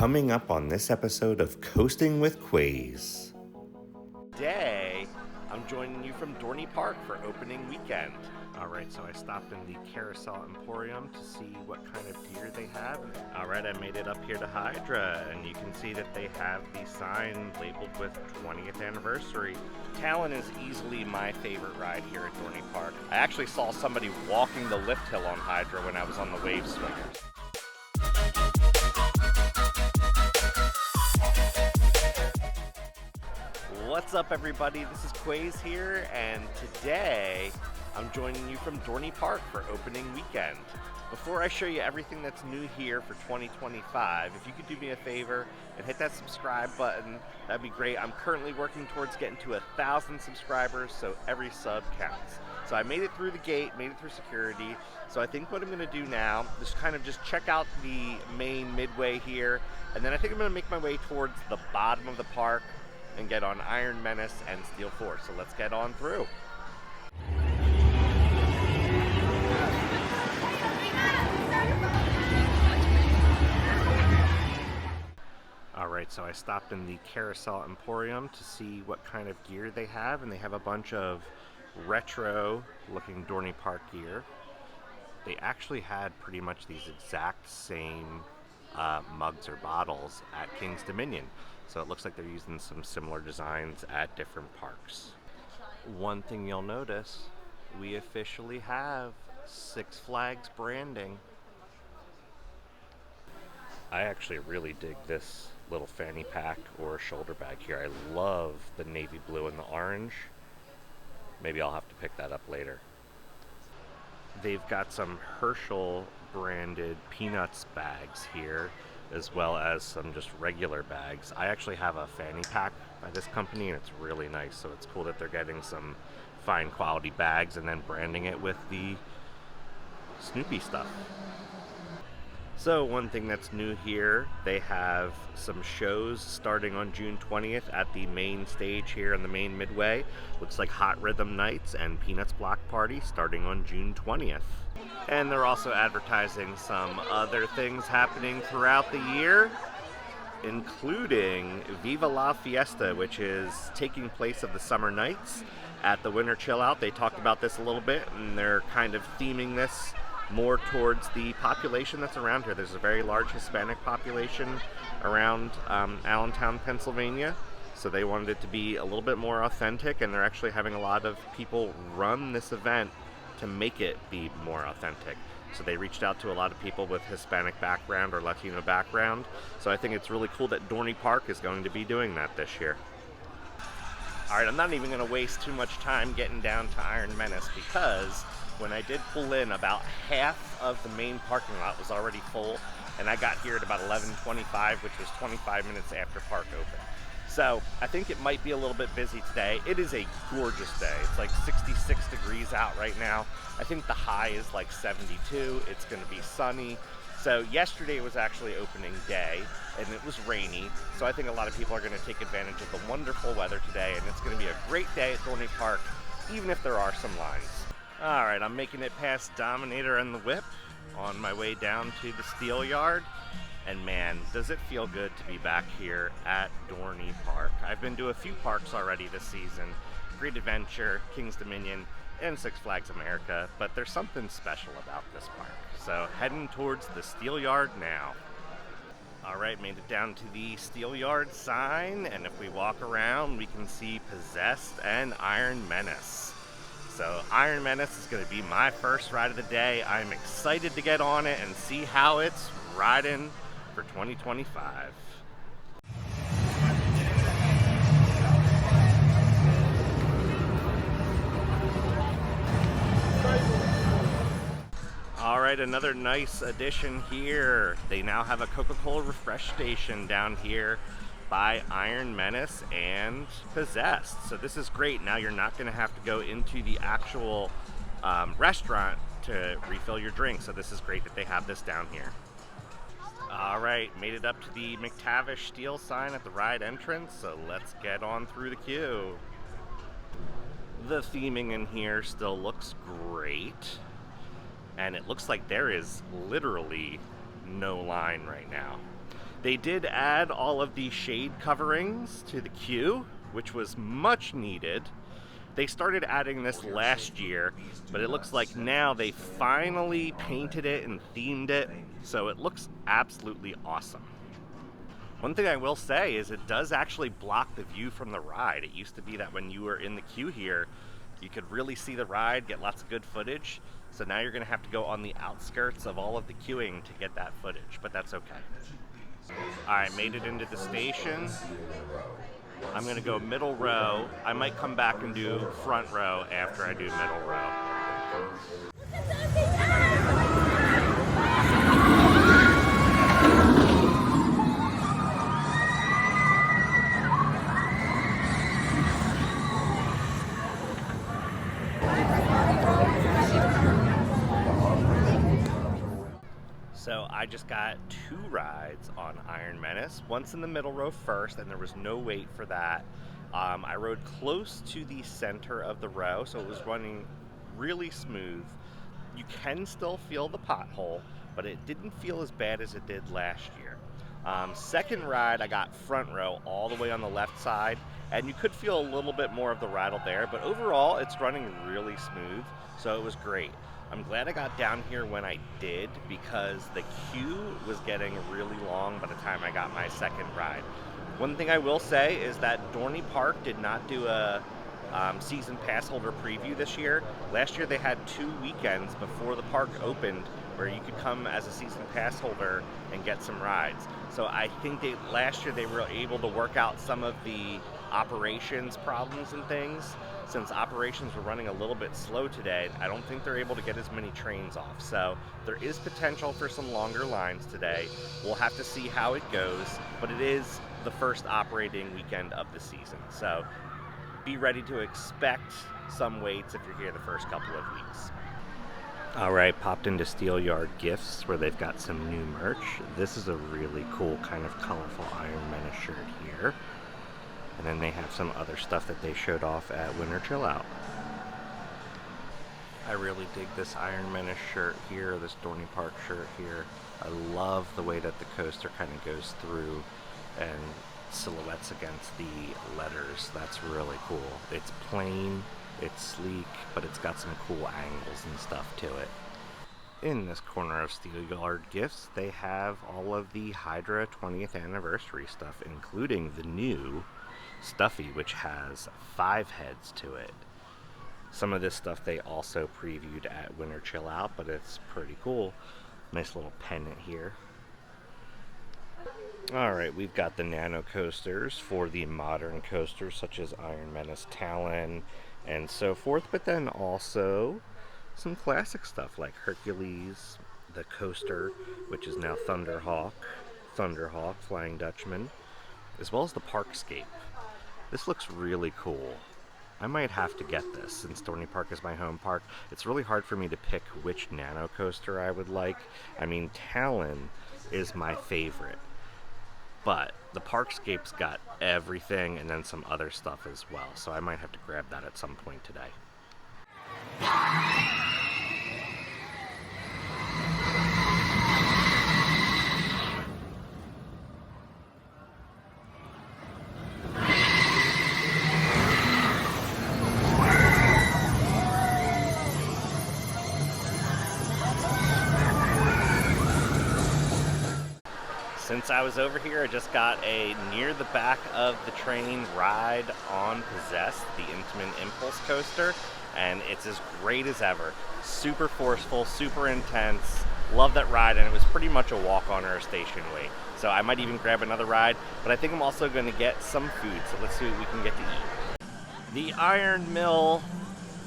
Coming up on this episode of Coastin With Quayz. Today, I'm joining you from Dorney Park for opening weekend. Alright, so I stopped in the Carousel Emporium to see what kind of gear they have. Alright, I made it up here to Hydra, and you can see that they have the sign labeled with 20th anniversary. Talon is easily my favorite ride here at Dorney Park. I actually saw somebody walking the lift hill on Hydra when I was on the wave swingers. What's up, everybody? This is Quayz here, and today I'm joining you from Dorney Park for opening weekend. Before I show you everything that's new here for 2025, if you could do me a favor and hit that subscribe button, that'd be great. I'm currently working towards getting to 1,000 subscribers, so every sub counts. So I made it through the gate, made it through security. So I think what I'm going to do now is kind of just check out the main midway here, and then I think I'm going to make my way towards the bottom of the park and get on Iron Menace and Steel Force. So let's get on through. Alright, so I stopped in the Carousel Emporium to see what kind of gear they have, and they have a bunch of retro looking Dorney Park gear. They actually had pretty much these exact same mugs or bottles at King's Dominion. So it looks like they're using some similar designs at different parks. One thing you'll notice, we officially have Six Flags branding. I actually really dig this little fanny pack or shoulder bag here. I love the navy blue and the orange. Maybe I'll have to pick that up later. They've got some Herschel branded Peanuts bags here, as well as some just regular bags. I actually have a fanny pack by this company, and it's really nice, so it's cool that they're getting some fine quality bags and then branding it with the Snoopy stuff. So one thing that's new here, they have some shows starting on June 20th at the main stage here in the main midway. Looks like Hot Rhythm Nights and Peanuts Block Party starting on June 20th. And they're also advertising some other things happening throughout the year, including Viva La Fiesta, which is taking place of the summer nights at the Winter Chill Out. They talked about this a little bit, and they're kind of theming this more towards the population that's around here. There's a very large Hispanic population around Allentown, Pennsylvania, so they wanted it to be a little bit more authentic, and they're actually having a lot of people run this event to make it be more authentic. So they reached out to a lot of people with Hispanic background or Latino background, so I think it's really cool that Dorney Park is going to be doing that this year. Alright, I'm not even going to waste too much time getting down to Iron Menace, because when I did pull in, about half of the main parking lot was already full, and I got here at about 11:25, which was 25 minutes after park open. So I think it might be a little bit busy today. It is a gorgeous day. It's like 66 degrees out right now. I think the high is like 72. It's going to be sunny. So yesterday was actually opening day, and it was rainy. So I think a lot of people are going to take advantage of the wonderful weather today, and it's going to be a great day at Dorney Park, even if there are some lines. Alright, I'm making it past Dominator and the Whip on my way down to the Steel Yard. And man, does it feel good to be back here at Dorney Park. I've been to a few parks already this season. Great Adventure, King's Dominion, and Six Flags America, but there's something special about this park. So heading towards the Steel Yard now. Alright, made it down to the Steel Yard sign, and if we walk around, we can see Possessed and Iron Menace. So Iron Menace is going to be my first ride of the day. I'm excited to get on it and see how it's riding for 2025. Alright, another nice addition here. They now have a Coca-Cola refresh station down here by Iron Menace and Possessed. So this is great. Now you're not going to have to go into the actual restaurant to refill your drink. So this is great that they have this down here. Alright, made it up to the McTavish Steel sign at the ride entrance, so let's get on through the queue. The theming in here still looks great, and it looks like there is literally no line right now. They did add all of the shade coverings to the queue, which was much needed. They started adding this last year, but it looks like now they finally painted it and themed it, so it looks absolutely awesome. One thing I will say is it does actually block the view from the ride. It used to be that when you were in the queue here, you could really see the ride, get lots of good footage. So now you're gonna have to go on the outskirts of all of the queuing to get that footage, but that's okay. All right, made it into the station. I'm gonna go middle row. I might come back and do front row after I do middle row. So I just got 2 rides on Iron Menace, once in the middle row first, and there was no wait for that. I rode close to the center of the row, so it was running really smooth. You can still feel the pothole, but it didn't feel as bad as it did last year. Second ride, I got front row all the way on the left side, and you could feel a little bit more of the rattle there, but overall it's running really smooth, so it was great. I'm glad I got down here when I did, because the queue was getting really long by the time I got my second ride. One thing I will say is that Dorney Park did not do a season pass holder preview this year. Last year they had 2 weekends before the park opened where you could come as a season pass holder and get some rides. So I think last year they were able to work out some of the operations problems and things. Since operations were running a little bit slow today, I don't think they're able to get as many trains off. So there is potential for some longer lines today. We'll have to see how it goes, but it is the first operating weekend of the season. So be ready to expect some waits if you're here the first couple of weeks. All right, popped into Steelyard Gifts where they've got some new merch. This is a really cool kind of colorful Iron Menace shirt here. And then they have some other stuff that they showed off at Winter Chill Out. I really dig this Iron Menace shirt here, this Dorney Park shirt here. I love the way that the coaster kind of goes through and silhouettes against the letters. That's really cool. It's plain, it's sleek, but it's got some cool angles and stuff to it. In this corner of Steelyard Gifts, they have all of the Hydra 20th anniversary stuff, including the new Stuffy, which has 5 heads to it. Some of this stuff they also previewed at Winter Chill Out, but it's pretty cool. Nice little pendant here. Alright, we've got the nano coasters for the modern coasters such as Iron Menace, Talon, and so forth, but then also some classic stuff like Hercules, the coaster, which is now Thunderhawk, Flying Dutchman, as well as the Parkscape. This looks really cool. I might have to get this since Dorney Park is my home park. It's really hard for me to pick which nano coaster I would like. I mean, Talon is my favorite, but the Parkscape's got everything and then some other stuff as well, so I might have to grab that at some point today. Since I was over here, I just got a near the back of the train ride on Possessed, the Intamin Impulse coaster, and it's as great as ever. Super forceful, super intense. Love that ride, and it was pretty much a walk-on or a station wait. So I might even grab another ride, but I think I'm also going to get some food, so let's see what we can get to eat. The Iron Mill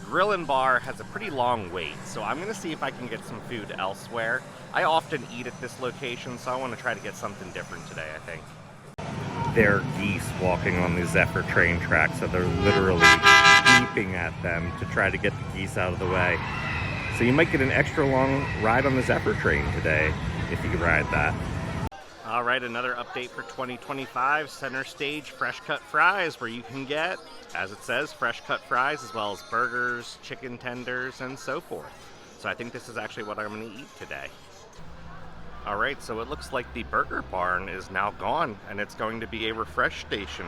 Grill and Bar has a pretty long wait, so I'm going to see if I can get some food elsewhere. I often eat at this location, so I want to try to get something different today, I think. There are geese walking on the Zephyr train track, so they're literally beeping at them to try to get the geese out of the way. So you might get an extra long ride on the Zephyr train today, if you ride that. Alright, another update for 2025, center stage fresh cut fries, where you can get, as it says, fresh cut fries, as well as burgers, chicken tenders, and so forth. So I think this is actually what I'm going to eat today. All right, so it looks like the burger barn is now gone and it's going to be a refresh station.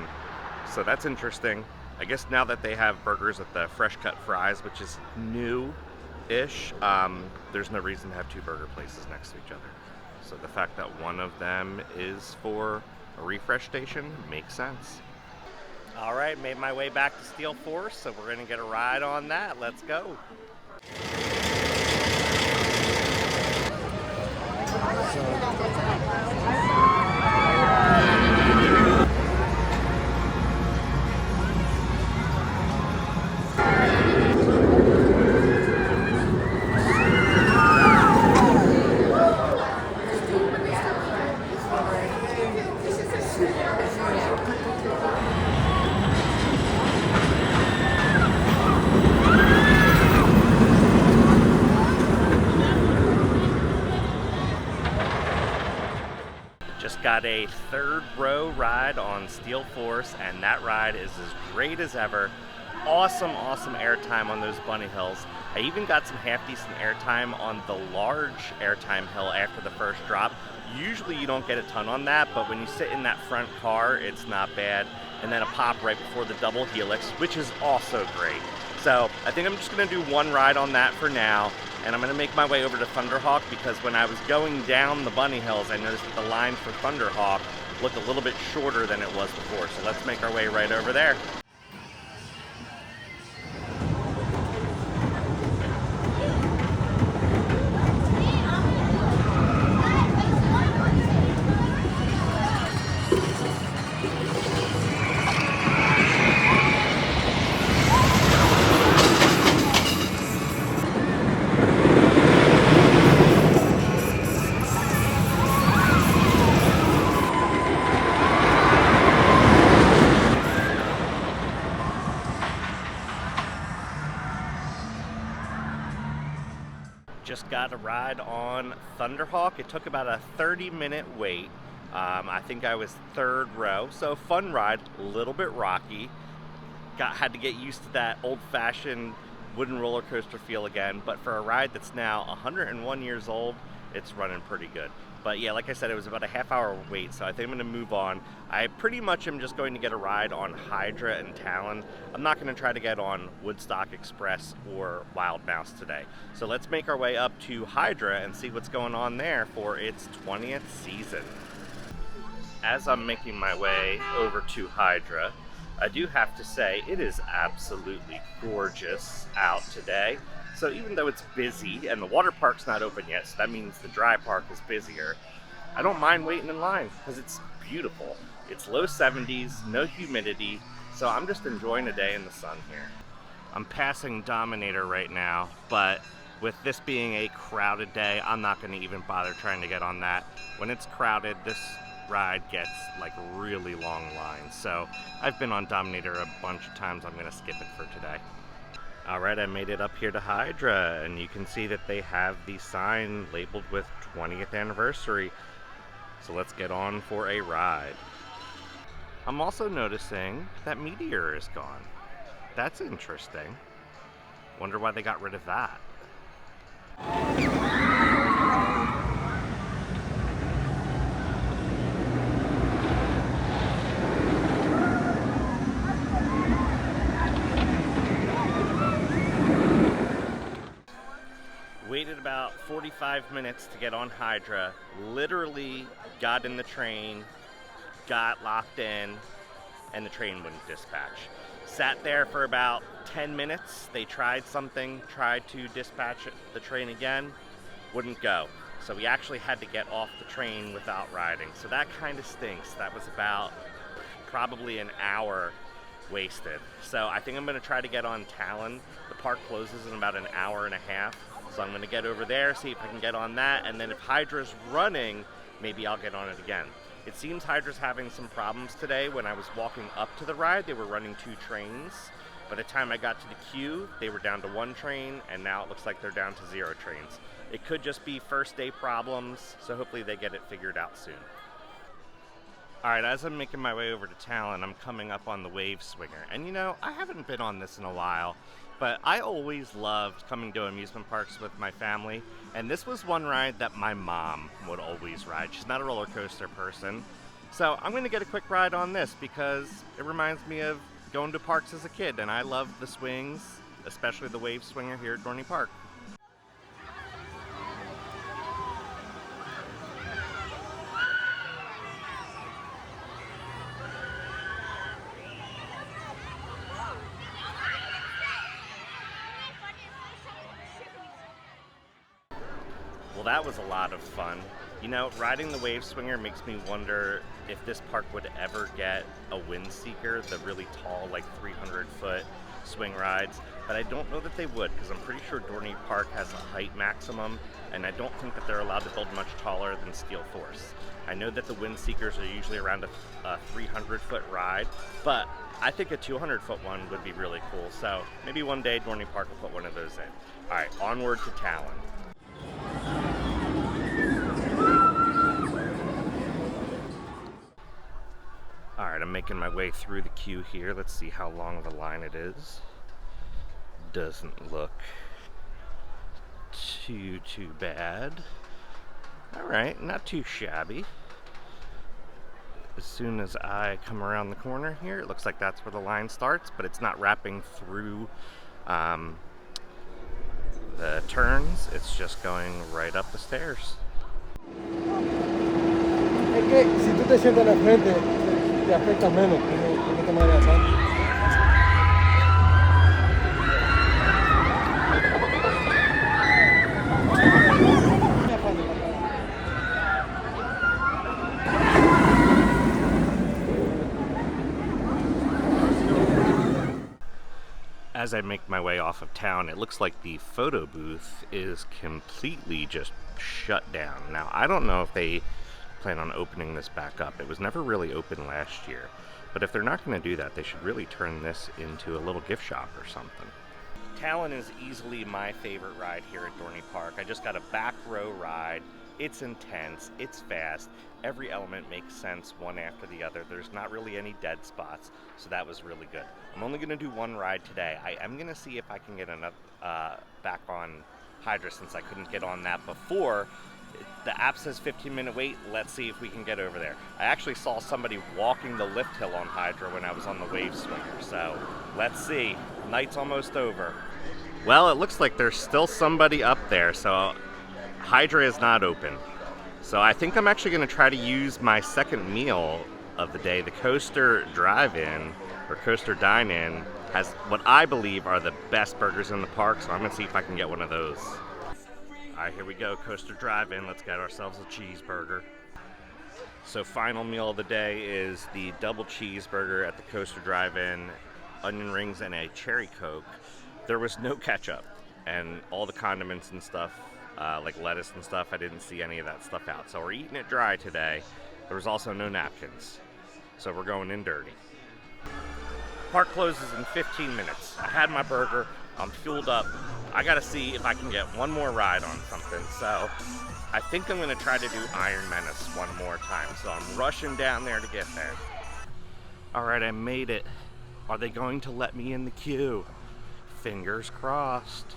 So that's interesting. I guess now that they have burgers at the fresh cut fries, which is new-ish, there's no reason to have two burger places next to each other. So the fact that one of them is for a refresh station makes sense. All right, made my way back to Steel Force, so we're gonna get a ride on that. Let's go. Just got a third row ride on Steel Force, and that ride is as great as ever. Awesome airtime on those bunny hills. I even got some half decent airtime on the large airtime hill after the first drop. Usually you don't get a ton on that, but when you sit in that front car, it's not bad. And then a pop right before the double helix, which is also great. So I think I'm just gonna do one ride on that for now, and I'm gonna make my way over to Thunderhawk because when I was going down the bunny hills, I noticed that the line for Thunderhawk looked a little bit shorter than it was before. So let's make our way right over there. Just got a ride on Thunderhawk. It took about a 30-minute wait. I think I was third row, so fun ride, a little bit rocky. Had to get used to that old-fashioned wooden roller coaster feel again, but for a ride that's now 101 years old, it's running pretty good. But yeah, like I said, it was about a half-hour wait, so I think I'm going to move on. I pretty much am just going to get a ride on Hydra and Talon. I'm not going to try to get on Woodstock Express or Wild Mouse today. So let's make our way up to Hydra and see what's going on there for its 20th season. As I'm making my way over to Hydra, I do have to say it is absolutely gorgeous out today. So even though it's busy, and the water park's not open yet, so that means the dry park is busier, I don't mind waiting in line because it's beautiful. It's low 70s, no humidity, so I'm just enjoying a day in the sun here. I'm passing Dominator right now, but with this being a crowded day, I'm not going to even bother trying to get on that. When it's crowded, this ride gets like really long lines, so I've been on Dominator a bunch of times. I'm going to skip it for today. Alright, I made it up here to Hydra, and you can see that they have the sign labeled with 20th anniversary. So let's get on for a ride. I'm also noticing that Meteor is gone. That's interesting. Wonder why they got rid of that. Waited about 45 minutes to get on Hydra, literally got in the train, got locked in, and the train wouldn't dispatch. Sat there for about 10 minutes, they tried to dispatch the train again, wouldn't go. So we actually had to get off the train without riding. So that kind of stinks. That was about probably an hour wasted. So I think I'm going to try to get on Talon. The park closes in about an hour and a half. So I'm going to get over there, see if I can get on that, and then if Hydra's running, maybe I'll get on it again. It seems Hydra's having some problems today. When I was walking up to the ride, they were running 2 trains. By the time I got to the queue, they were down to 1 train, and now it looks like they're down to 0 trains. It could just be first day problems, so hopefully they get it figured out soon. Alright, as I'm making my way over to Talon, I'm coming up on the Wave Swinger. And you know, I haven't been on this in a while. But I always loved coming to amusement parks with my family, and this was one ride that my mom would always ride. She's not a roller coaster person, so I'm going to get a quick ride on this because it reminds me of going to parks as a kid, and I love the swings, especially the wave swinger here at Dorney Park. Well, that was a lot of fun. You know, riding the wave swinger makes me wonder if this park would ever get a wind seeker, the really tall, like 300-foot swing rides. But I don't know that they would, because I'm pretty sure Dorney Park has a height maximum, and I don't think that they're allowed to build much taller than Steel Force. I know that the wind seekers are usually around a 300-foot ride, but I think a 200-foot one would be really cool. So maybe one day Dorney Park will put one of those in. All right, onward to Talon. Alright, I'm making my way through the queue here. Let's see how long of a line it is. Doesn't look too bad. Alright, not too shabby. As soon as I come around the corner here, it looks like that's where the line starts, but it's not wrapping through the turns. It's just going right up the stairs. Es que si tú te sientas en la frente, te afecta menos, como te mareas antes. As I make my way off of town, it looks like the photo booth is completely just shut down. Now, I don't know if they plan on opening this back up. It was never really open last year. But if they're not going to do that, they should really turn this into a little gift shop or something. Talon is easily my favorite ride here at Dorney Park. I just got a back row ride. It's intense, it's fast, every element makes sense one after the other. There's not really any dead spots, so that was really good. I'm only going to do one ride today. I am going to see if I can get another back on Hydra since I couldn't get on that before. The app says 15-minute wait. Let's see if we can get over there. I actually saw somebody walking the lift hill on Hydra when I was on the wave swinger, so let's see. Night's almost over. Well, it looks like there's still somebody up there, so Hydra is not open. So I think I'm actually going to try to use my second meal of the day. The Coaster Drive-In, or Coaster Dine-In, has what I believe are the best burgers in the park, so I'm going to see if I can get one of those. Alright, here we go, Coaster Drive-In. Let's get ourselves a cheeseburger. So final meal of the day is the double cheeseburger at the Coaster Drive-In, onion rings, and a cherry Coke. There was no ketchup, and all the condiments and stuff, like lettuce and stuff, I didn't see any of that stuff out. So we're eating it dry today. There was also no napkins. So we're going in dirty. Park closes in 15 minutes. I had my burger. I'm fueled up. I gotta see if I can get one more ride on something. So I think I'm gonna try to do Iron Menace one more time. So I'm rushing down there to get there. All right, I made it. Are they going to let me in the queue? Fingers crossed.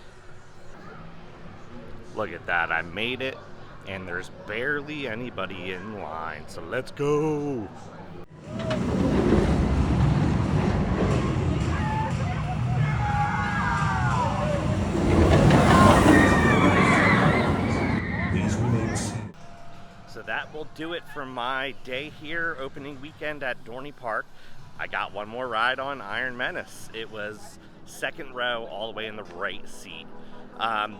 Look at that, I made it, and there's barely anybody in line, so let's go! So that will do it for my day here, opening weekend at Dorney Park. I got one more ride on Iron Menace. It was second row, all the way in the right seat.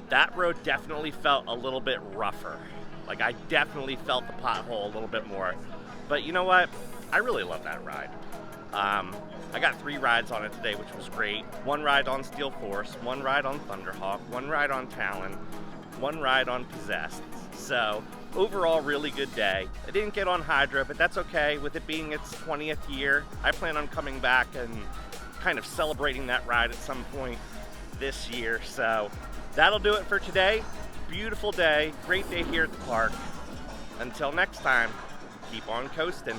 That road definitely felt a little bit rougher. Like, I definitely felt the pothole a little bit more. But you know what? I really love that ride. I got 3 rides on it today, which was great. 1 ride on Steel Force, 1 ride on Thunderhawk, 1 ride on Talon, 1 ride on Possessed. So, overall, really good day. I didn't get on Hydra, but that's okay. With it being its 20th year, I plan on coming back and kind of celebrating that ride at some point this year. So, that'll do it for today. Beautiful day, great day here at the park. Until next time, keep on coasting.